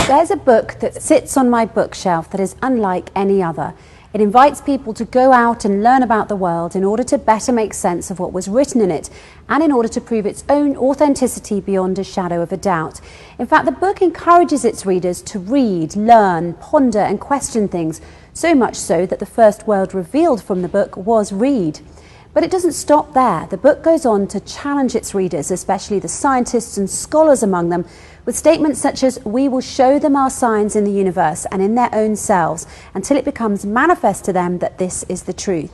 There's a book that sits on my bookshelf that is unlike any other. It invites people to go out and learn about the world in order to better make sense of what was written in it and in order to prove its own authenticity beyond a shadow of a doubt. In fact, the book encourages its readers to read, learn, ponder and question things, so much so that the first word revealed from the book was read. But it doesn't stop there. The book goes on to challenge its readers, especially the scientists and scholars among them, with statements such as, "We will show them our signs in the universe and in their own selves until it becomes manifest to them that this is the truth."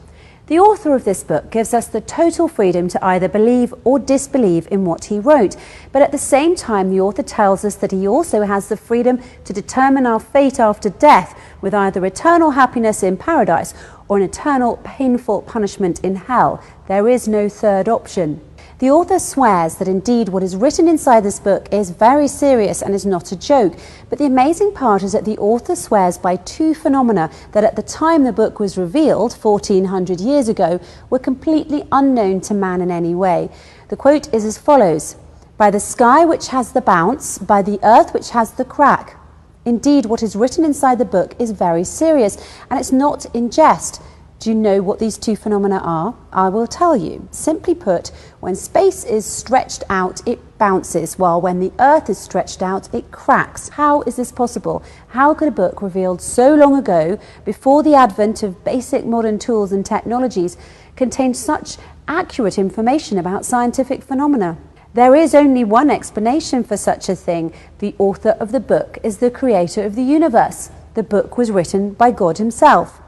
The author of this book gives us the total freedom to either believe or disbelieve in what he wrote. But at the same time, the author tells us that he also has the freedom to determine our fate after death, with either eternal happiness in paradise or an eternal painful punishment in hell. There is no third option. The author swears that indeed what is written inside this book is very serious and is not a joke. But the amazing part is that the author swears by two phenomena that at the time the book was revealed, 1400 years ago, were completely unknown to man in any way. The quote is as follows: "By the sky which has the bounce, by the earth which has the crack." Indeed, what is written inside the book is very serious, and it's not in jest. Do you know what these two phenomena are? I will tell you. Simply put, when space is stretched out, it bounces, while when the earth is stretched out, it cracks. How is this possible? How could a book revealed so long ago, before the advent of basic modern tools and technologies, contain such accurate information about scientific phenomena? There is only one explanation for such a thing. The author of the book is the creator of the universe. The book was written by God himself.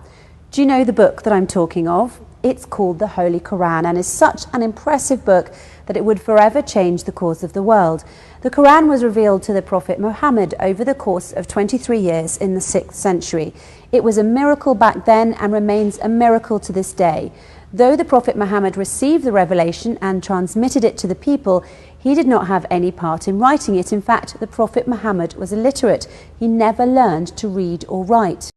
Do you know the book that I'm talking of? It's called the Holy Quran and is such an impressive book that it would forever change the course of the world. The Quran was revealed to the Prophet Muhammad over the course of 23 years in the 6th century. It was a miracle back then and remains a miracle to this day. Though the Prophet Muhammad received the revelation and transmitted it to the people, he did not have any part in writing it. In fact, the Prophet Muhammad was illiterate. He never learned to read or write.